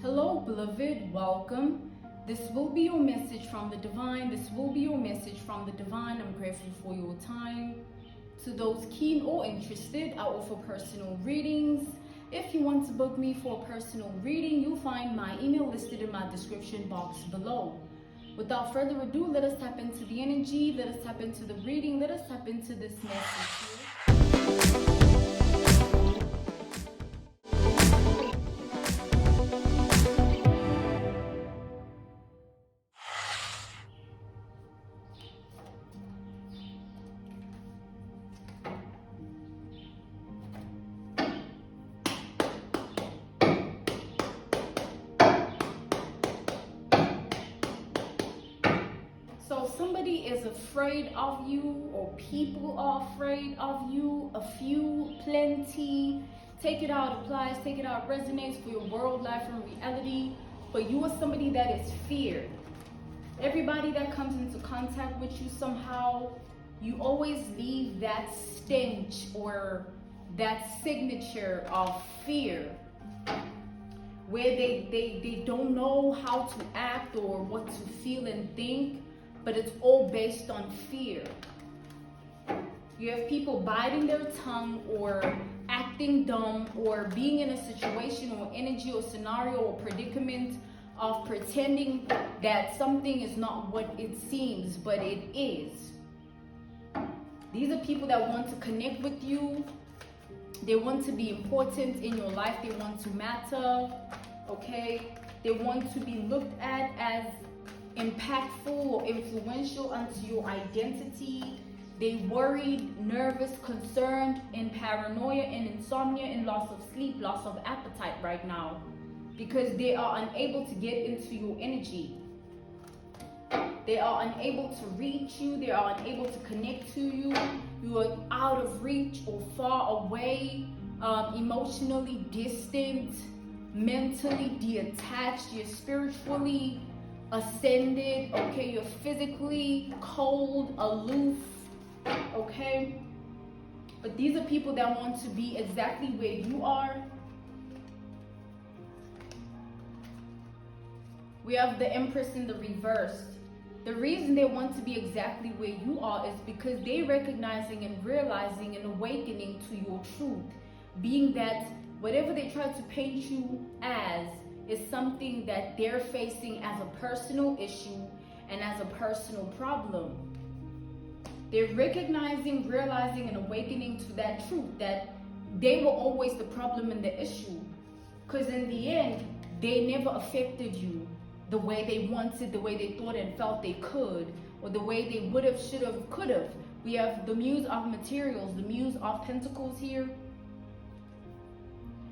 Hello, beloved, welcome. This will be your message from the divine. This will be your message from the divine. I'm grateful for your time. To those keen or interested, I offer personal readings. If you want to book me for a personal reading, you'll find my email listed in my description box below. Without further ado, let us tap into the energy, let us tap into the reading, let us tap into this message here. So somebody is afraid of you, or people are afraid of you. A few, plenty. Take it out, applies, take it out, resonates for your world, life, and reality. But you are somebody that is feared. Everybody that comes into contact with you somehow, you always leave that stench or that signature of fear, where they don't know how to act or what to feel and think. But it's all based on fear. You have people biting their tongue or acting dumb or being in a situation or energy or scenario or predicament of pretending that something is not what it seems, but it is. These are people that want to connect with you. They want to be important in your life. They want to matter, okay? They want to be looked at as impactful or influential onto your identity. They worried, nervous, concerned, in paranoia, in insomnia, in loss of sleep, loss of appetite right now, because they are unable to get into your energy. They are unable to reach you. They are unable to connect to you. You are out of reach or far away, emotionally distant, mentally detached. You're spiritually ascended, okay? You're physically cold, aloof, okay? But these are people that want to be exactly where you are. We have the Empress in the reversed. The reason they want to be exactly where you are is because they're recognizing and realizing and awakening to your truth, being that whatever they try to paint you as is something that they're facing as a personal issue and as a personal problem. They're recognizing, realizing, and awakening to that truth, that they were always the problem and the issue. Because in the end, they never affected you the way they wanted, the way they thought and felt they could, or the way they would have, should have, could have. We have the Muse of Materials, the Muse of Pentacles here.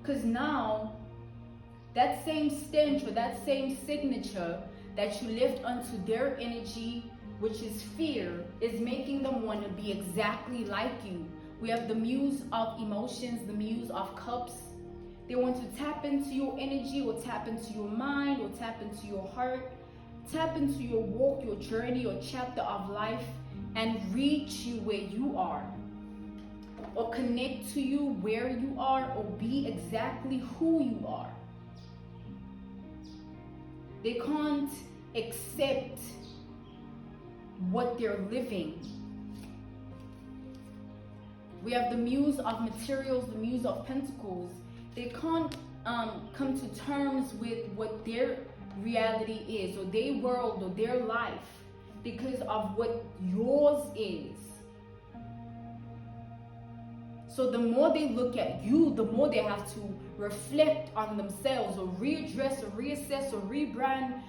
Because now, that same stench or that same signature that you lift onto their energy, which is fear, is making them want to be exactly like you. We have the Muse of Emotions, the Muse of Cups. They want to tap into your energy or tap into your mind or tap into your heart, tap into your walk, your journey, your chapter of life, and reach you where you are, or connect to you where you are, or be exactly who you are. They can't accept what they're living. We have the Muse of Materials, the Muse of Pentacles. They can't come to terms with what their reality is, or their world, or their life, because of what yours is. So the more they look at you, the more they have to reflect on themselves, or readdress, or reassess, or rebrand,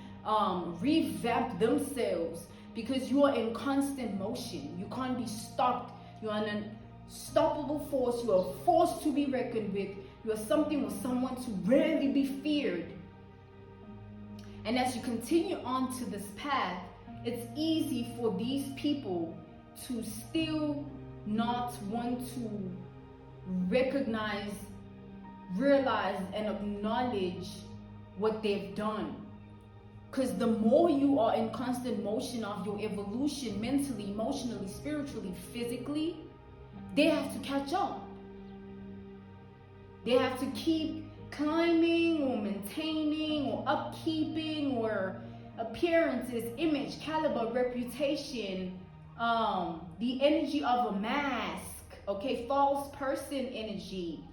revamp themselves, because you are in constant motion. You can't be stopped. You are an unstoppable force. You are a force to be reckoned with. You are something or someone to rarely be feared. And as you continue on to this path, it's easy for these people to still not want to recognize, realize, and acknowledge what they've done. Because the more you are in constant motion of your evolution, mentally, emotionally, spiritually, physically, they have to catch up. They have to keep climbing or maintaining upkeeping or appearances, image, caliber, reputation, the energy of a mask, okay, false person energy.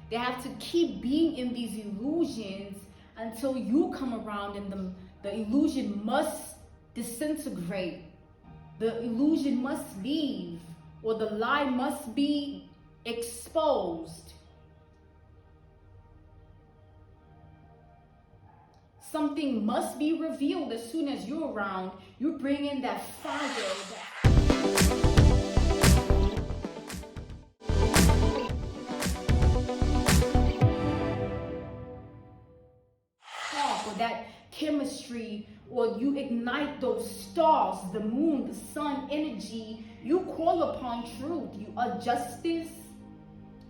They have to keep being in these illusions until you come around, and the illusion must disintegrate. The illusion must leave, or the lie must be exposed. Something must be revealed as soon as you're around. You bring in that fire, that chemistry, or you ignite those stars, the moon, the sun energy. You call upon truth. You are justice,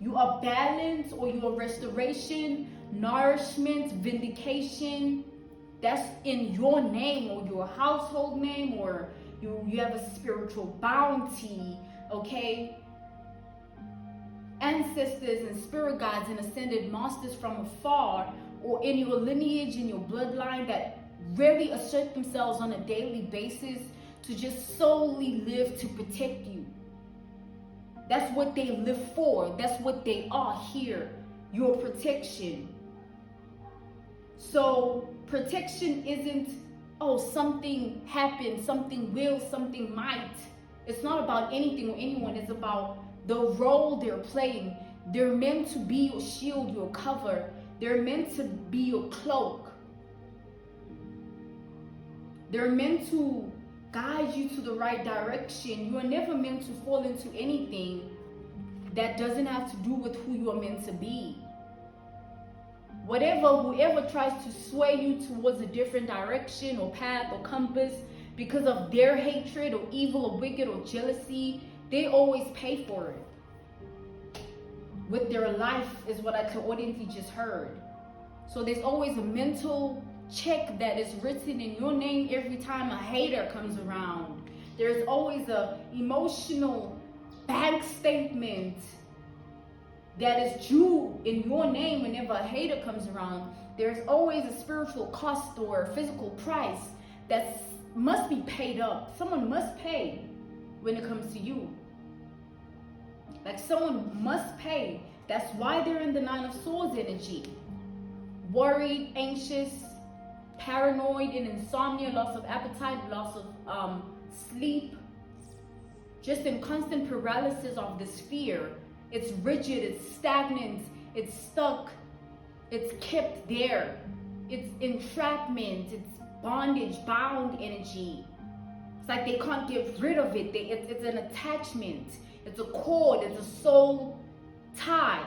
you are balance, or you are restoration, nourishment, vindication. That's in your name, or your household name, or you have a spiritual bounty, okay? Ancestors and spirit guides and ascended masters from afar, or in your lineage, in your bloodline, that really assert themselves on a daily basis to just solely live to protect you. That's what they live for. That's what they are here, your protection. So protection isn't, oh, something happened, something will, something might. It's not about anything or anyone. It's about the role they're playing. They're meant to be your shield, your cover. They're meant to be your cloak. They're meant to guide you to the right direction. You are never meant to fall into anything that doesn't have to do with who you are meant to be. Whoever tries to sway you towards a different direction or path or compass because of their hatred or evil or wicked or jealousy, they always pay for it with their life, is what I coincidentally just heard. So there's always a mental check that is written in your name every time a hater comes around. There's always a emotional bank statement that is due in your name whenever a hater comes around. There's always a spiritual cost or a physical price that must be paid up. Someone must pay when it comes to you. Like, someone must pay. That's why they're in the Nine of Swords energy. Worried, anxious, paranoid, and insomnia, loss of appetite, loss of sleep, just in constant paralysis of this fear. It's rigid, it's stagnant, it's stuck, it's kept there. It's entrapment, it's bondage, bound energy. It's like they can't get rid of it. It's an attachment, it's a cord, it's a soul tie,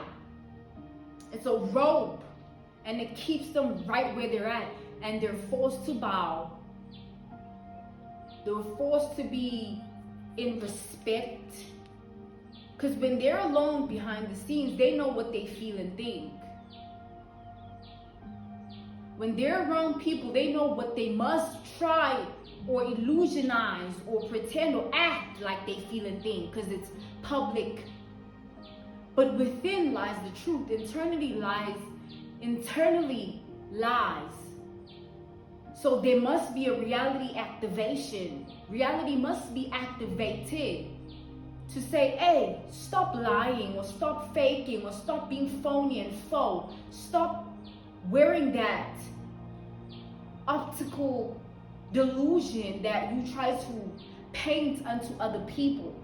it's a rope, and it keeps them right where they're at. And they're forced to bow. They're forced to be in respect. Because when they're alone behind the scenes, they know what they feel and think. When they're around people, they know what they must try or illusionize or pretend or act like they feel and think, because it's public. But within lies the truth. Internally lies. So there must be a reality activation. Reality must be activated to say, hey, stop lying, or stop faking, or stop being phony and faux. Stop wearing that optical delusion that you try to paint unto other people.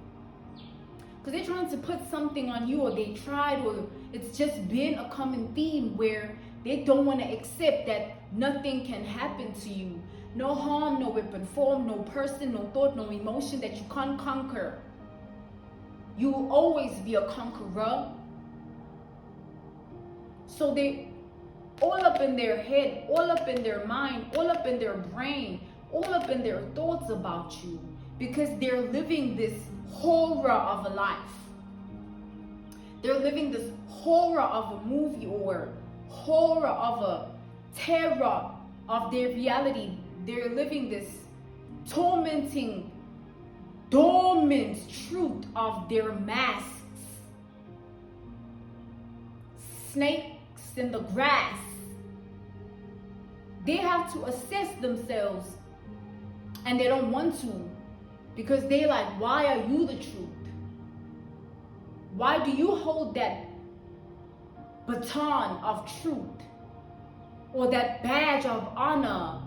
Because they're trying to put something on you, or they tried, or it's just been a common theme where they don't want to accept that nothing can happen to you. No harm, no weapon form, no person, no thought, no emotion that you can't conquer. You will always be a conqueror. So they all up in their head, all up in their mind, all up in their brain, all up in their thoughts about you, because they're living this horror of a life. They're living this horror of a movie, or horror of a terror of their reality. They're living this tormenting, dormant truth of their masks. Snakes in the grass. they have to assess themselves, and they don't want to, because they like, why are you the truth? Why do you hold that baton of truth, or that badge of honor?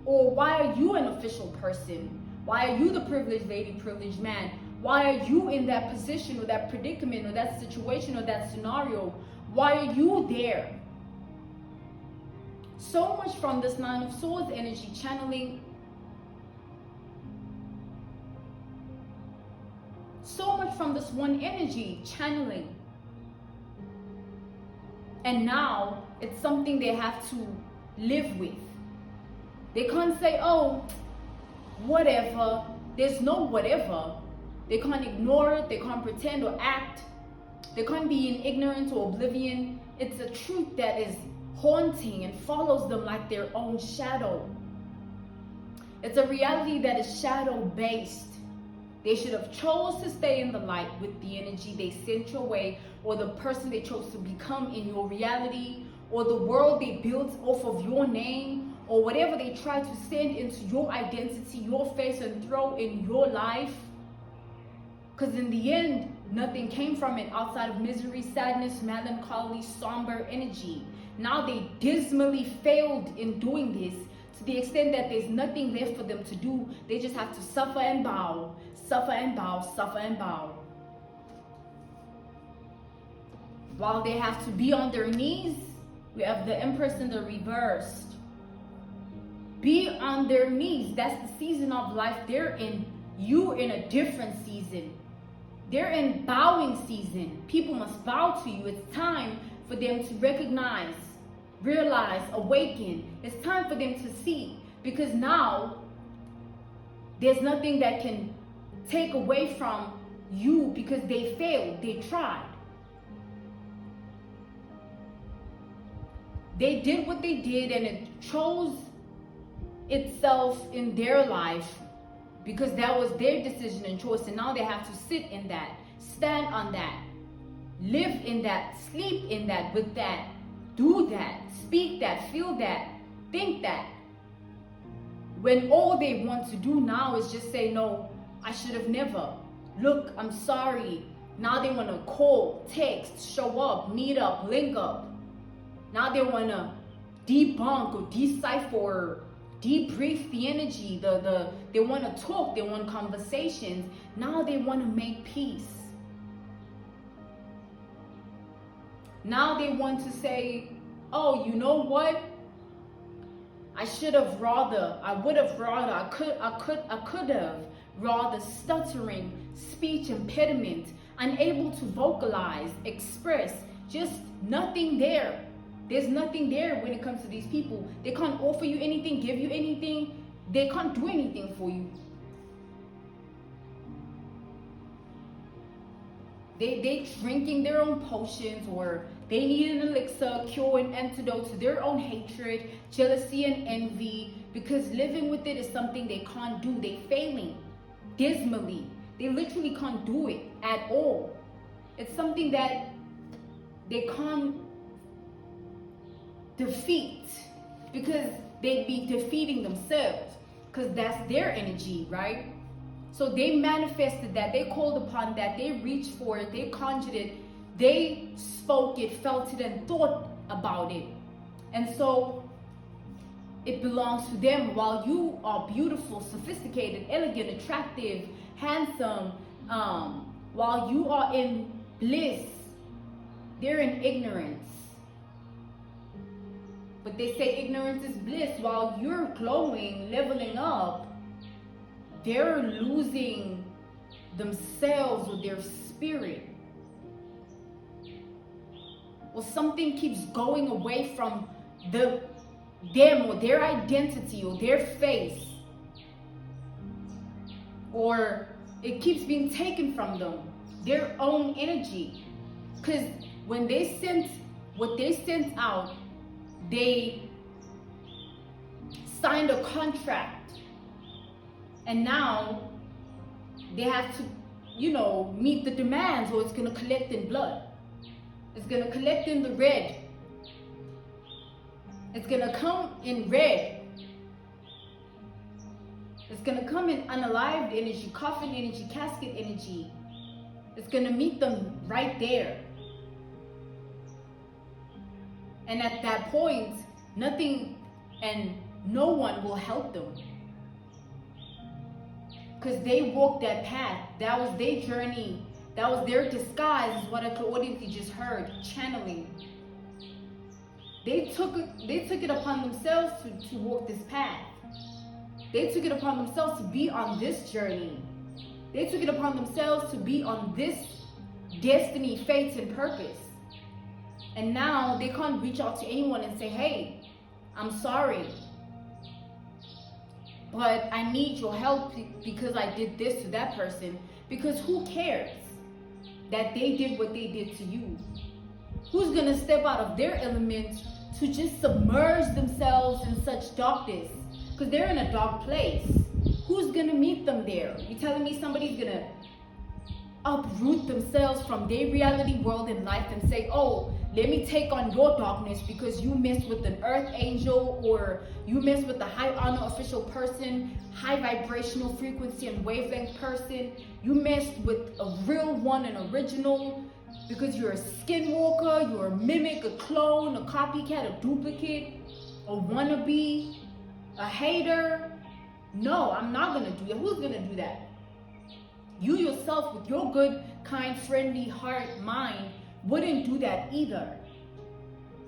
Or why are you an official person? Why are you the privileged lady, privileged man? Why are you in that position, or that predicament, or that situation, or that scenario? Why are you there? So much from this Nine of Swords energy channeling. So much from this one energy channeling. And now it's something they have to live with. They can't say, oh, whatever. There's no whatever. They can't ignore it. They can't pretend or act. They can't be in ignorance or oblivion. It's a truth that is haunting and follows them like their own shadow. It's a reality that is shadow-based. They should have chose to stay in the light with the energy they sent your way, or the person they chose to become in your reality, or the world they built off of your name, or whatever they try to send into your identity, your face, and throw in your life. Because in the end, nothing came from it outside of misery, sadness, melancholy, somber energy. Now they dismally failed in doing this, to the extent that there's nothing left for them to do. They just have to suffer and bow, suffer and bow, suffer and bow. While they have to be on their knees, we have the Empress in the Reversed. Be on their knees. That's the season of life they're in. You're in a different season. They're in bowing season. People must bow to you. It's time for them to recognize, realize, awaken. It's time for them to see, because now there's nothing that can take away from you, because they failed. They tried. They did what they did, and it chose itself in their life, because that was their decision and choice. And now they have to sit in that, stand on that, live in that, sleep in that, with that, do that, speak that, feel that, think that. When all they want to do now is just say, no, I should have never. Look, I'm sorry. Now they want to call, text, show up, meet up, link up. Now they want to debunk or decipher or debrief the energy. They want to talk. They want conversations. Now they want to make peace. Now they want to say, oh, you know what? I should have rather, I would have rather, I could have rather, stuttering, speech impediment, unable to vocalize, express, just nothing there. There's nothing there when it comes to these people. They can't offer you anything, give you anything. They can't do anything for you. They drinking their own potions, or they need an elixir, cure, and antidote to their own hatred, jealousy, and envy, because living with it is something they can't do. They failing dismally. They literally can't do it at all. It's something that they can't defeat, because they'd be defeating themselves, because that's their energy, right? So they manifested that, they called upon that, they reached for it, they conjured it, they spoke it, felt it, and thought about it. And so it belongs to them. While you are beautiful, sophisticated, elegant, attractive, handsome, while you are in bliss, they're in ignorance. But they say ignorance is bliss. While you're glowing, leveling up, they're losing themselves or their spirit. Or something keeps going away from them or their identity or their face. Or it keeps being taken from them, their own energy. Because when they sent what they sent out, they signed a contract. And now they have to, meet the demands, or it's going to collect in blood. It's going to collect in the red. It's gonna come in red. It's gonna come in unalived energy, coffin energy, casket energy. It's gonna meet them right there. And at that point, nothing and no one will help them. Because they walked that path. That was their journey. That was their disguise, is what I clairaudiently just heard, channeling. They took it upon themselves to walk this path. They took it upon themselves to be on this journey. They took it upon themselves to be on this destiny, fate, and purpose. And now they can't reach out to anyone and say, hey, I'm sorry, but I need your help because I did this to that person. Because who cares that they did what they did to you? Who's gonna step out of their element to just submerge themselves in such darkness? Because they're in a dark place. Who's gonna meet them there? You telling me somebody's gonna uproot themselves from their reality world in life and say, oh, let me take on your darkness because you messed with an earth angel, or you messed with a high honor official person, high vibrational frequency and wavelength person. You messed with a real one, an original, because you're a skinwalker, you're a mimic, a clone, a copycat, a duplicate, a wannabe, a hater. No, I'm not gonna do that. Who's gonna do that? You yourself, with your good, kind, friendly heart, mind, wouldn't do that either.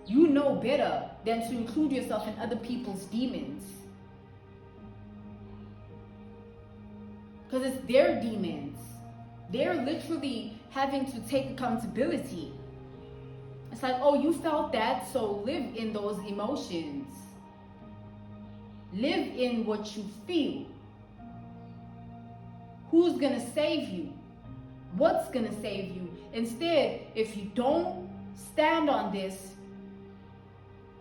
You know better than to include yourself in other people's demons. Because it's their demons. They're literally having to take accountability. It's like, oh, you felt that, so live in those emotions. Live in what you feel. Who's gonna save you? What's gonna save you? Instead, if you don't stand on this,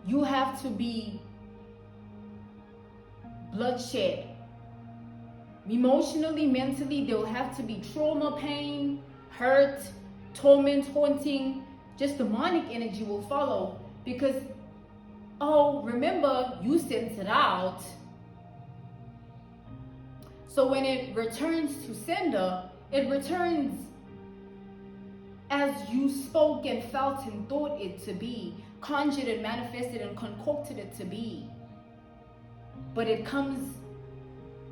you have to be bloodshed. Emotionally, mentally, there will have to be trauma, pain, hurt, torment, haunting. Just demonic energy will follow because, oh, remember, you sent it out. So when it returns to sender, it returns as you spoke and felt and thought it to be, conjured and manifested and concocted it to be. But it comes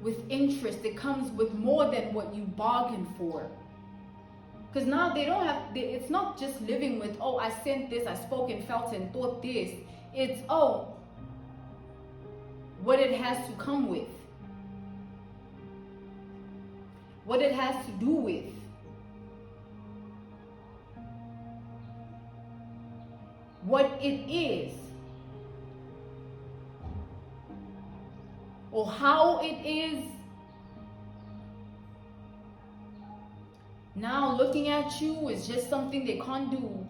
with interest. It comes with more than what you bargained for. Because now they don't have, it's not just living with, oh, I sent this, I spoke and felt and thought this. It's, oh, what it has to come with. What it has to do with. What it is. Or how it is. Now looking at you is just something they can't do.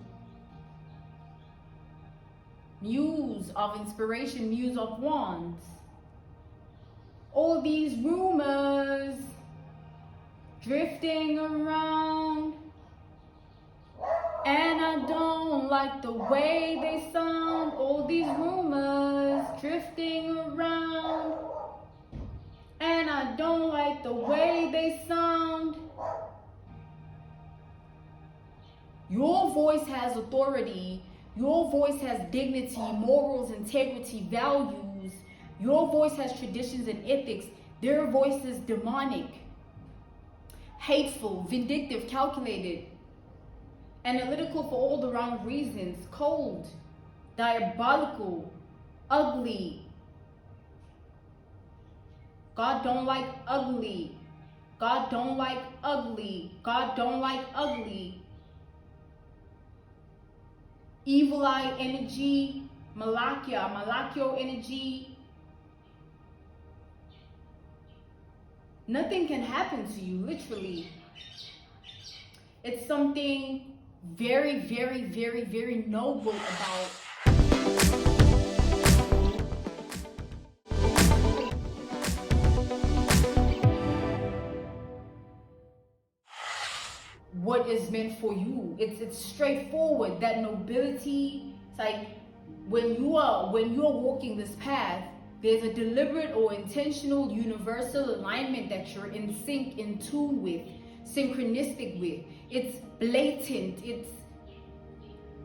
Muse of inspiration, muse of wands. All these rumors drifting around, and I don't like the way they sound. All these rumors drifting around, and I don't like the way they sound. Your voice has authority. Your voice has dignity, morals, integrity, values. Your voice has traditions and ethics. Their voice is demonic, hateful, vindictive, calculated, analytical for all the wrong reasons, cold, diabolical, ugly. God don't like ugly. God don't like ugly. God don't like ugly. Evil eye energy, Malakyo energy. Nothing can happen to you, literally. It's something very, very, very, very noble about what is meant for you. It's straightforward. That nobility. It's like when you are walking this path, there's a deliberate or intentional universal alignment that you're in sync, in tune with, synchronistic with. It's blatant.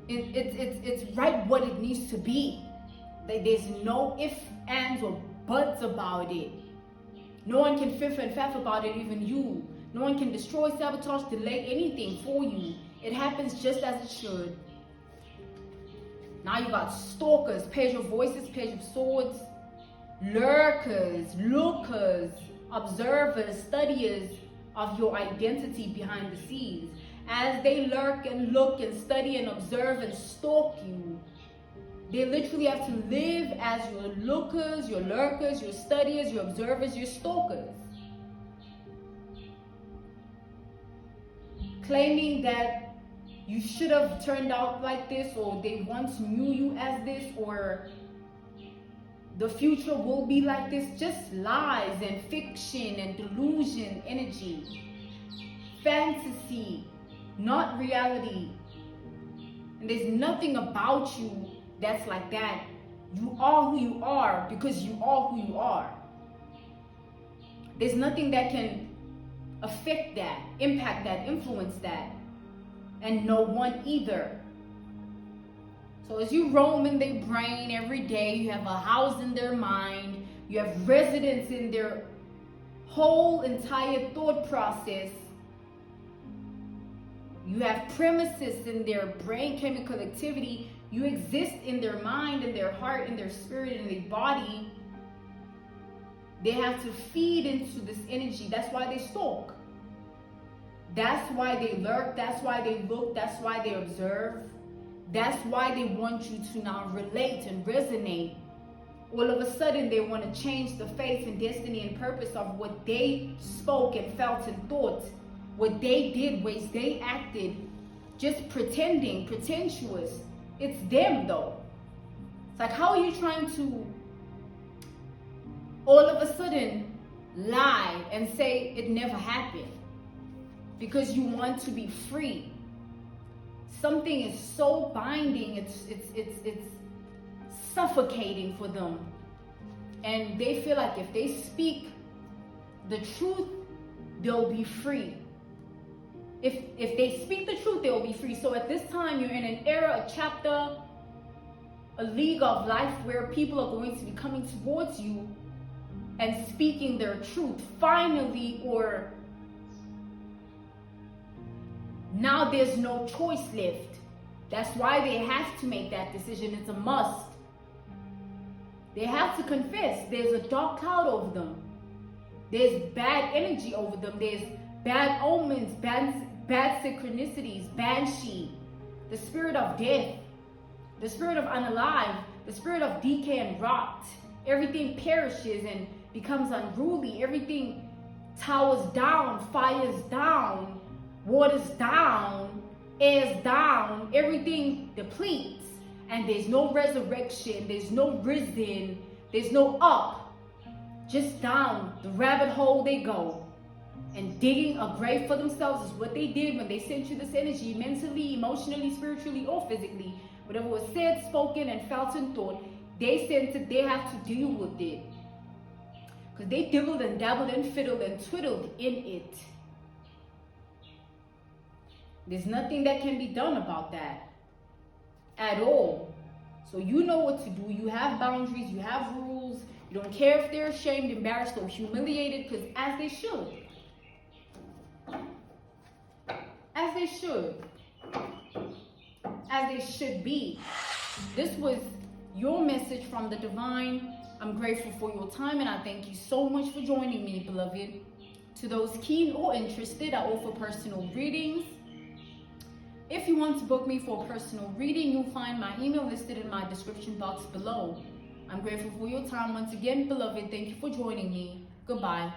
It's right what it needs to be. There's no ifs, ands, or buts about it. No one can fiff and faff about it, even you. No one can destroy, sabotage, delay anything for you. It happens just as it should. Now you got stalkers, page of voices, page of swords, lurkers, lookers, observers, studiers of your identity behind the scenes. As they lurk and look and study and observe and stalk you, they literally have to live as your lookers, your lurkers, your studiers, your observers, your stalkers. Claiming that you should have turned out like this, or they once knew you as this, or the future will be like this. Just lies and fiction and delusion energy. Fantasy, not reality. And there's nothing about you that's like that. You are who you are because you are who you are. There's nothing that can affect that, impact that, influence that. And no one either. So as you roam in their brain every day, you have a house in their mind, you have residence in their whole entire thought process. You have premises in their brain chemical activity. You exist in their mind, in their heart, in their spirit, in their body. They have to feed into this energy. That's why they stalk. That's why they lurk. That's why they look. That's why they observe. That's why they want you to now relate and resonate. All of a sudden, they want to change the face and destiny and purpose of what they spoke and felt and thought. What they did, ways they acted, just pretending, pretentious. It's them though. It's like, how are you trying to all of a sudden lie and say it never happened? Because you want to be free. Something is so binding, it's suffocating for them. And they feel like if they speak the truth, they'll be free. If they speak the truth, they'll be free. So at this time, you're in an era, a chapter, a league of life where people are going to be coming towards you and speaking their truth. Finally, or now there's no choice left. That's why they have to make that decision. It's a must. They have to confess. There's a dark cloud over them. There's bad energy over them. There's bad omens, bad synchronicities, banshee, the spirit of death, the spirit of unalive, the spirit of decay and rot. Everything perishes and becomes unruly. Everything towers down, fires down, waters down, airs down. Everything depletes. And there's no resurrection, there's no risen, there's no up. Just down the rabbit hole they go. And digging a grave for themselves is what they did when they sent you this energy, mentally, emotionally, spiritually, or physically. Whatever was said, spoken, and felt and thought, they sent it, they have to deal with it. Because they dibbled and dabbled and fiddled and twiddled in it. There's nothing that can be done about that at all. So you know what to do. You have boundaries, you have rules. You don't care if they're ashamed, embarrassed, or humiliated, because as they should. As they should. As they should be. This was your message from the divine. I'm grateful for your time and I thank you so much for joining me, beloved. To those keen or interested, I offer personal readings. If you want to book me for a personal reading, you'll find my email listed in my description box below. I'm grateful for your time once again, beloved. Thank you for joining me. Goodbye.